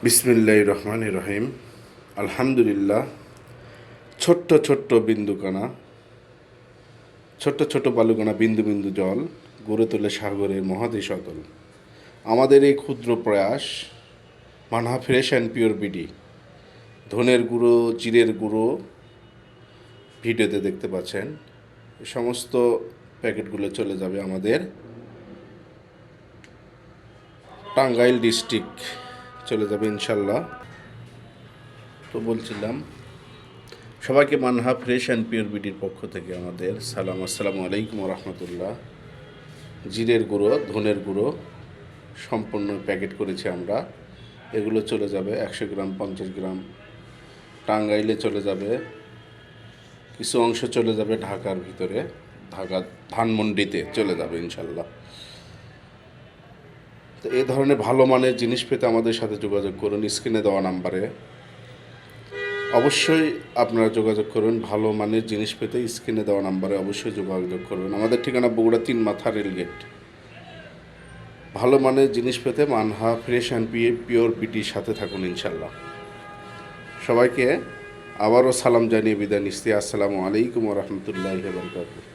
বিসমিল্লাহির রহমানির রহিম। আলহামদুলিল্লাহ। ছোট্ট ছোট্ট বিন্দুকণা, ছোট্ট ছোট্ট বালুকণা, বিন্দু বিন্দু জল গড়ে তোলে সাগরের মহাদেশ অতল। আমাদের এই ক্ষুদ্র প্রয়াস Manha fresh and pure BD, ধনের গুঁড়ো, জিরের গুঁড়ো ভিডিওতে দেখতে পাচ্ছেন। এই সমস্ত প্যাকেটগুলো চলে যাবে আমাদের টাঙ্গাইল ডিস্ট্রিক্ট, চলে যাবে ইনশাল্লাহ। তো বলছিলাম সবাইকে মানহা ফ্রেশ অ্যান্ড পিওর বিডির পক্ষ থেকে আমাদের সালাম, আসসালামু আলাইকুম রহমতুল্লাহ। জিরের গুঁড়ো, ধনের গুঁড়ো সম্পূর্ণ প্যাকেট করেছি আমরা। এগুলো চলে যাবে 100 গ্রাম, 50 গ্রাম টাঙ্গাইলে চলে যাবে, কিছু অংশ চলে যাবে ঢাকার ভিতরে, ঢাকা ধানমন্ডিতে চলে যাবে ইনশাল্লাহ। তো এই ধরনের ভালো মানের জিনিস পেতে আমাদের সাথে যোগাযোগ করুন স্ক্রিনে দেওয়া নাম্বারে। অবশ্যই আপনারা যোগাযোগ করুন ভালো মানের জিনিস পেতে, স্ক্রিনে দেওয়া নাম্বারে অবশ্যই যোগাযোগ করুন। আমাদের ঠিকানা বগুড়া 3 মাথা রেলগেট। ভালো মানের জিনিস পেতে মানহা ফ্রেশ অ্যান্ড পিওর বিডির সাথে থাকুন ইনশাল্লাহ। সবাইকে আবারও সালাম জানিয়ে বিদায় নিচ্ছি। আসসালামু আলাইকুম রহমতুল্লাহি ওয়া বারাকাতুহু।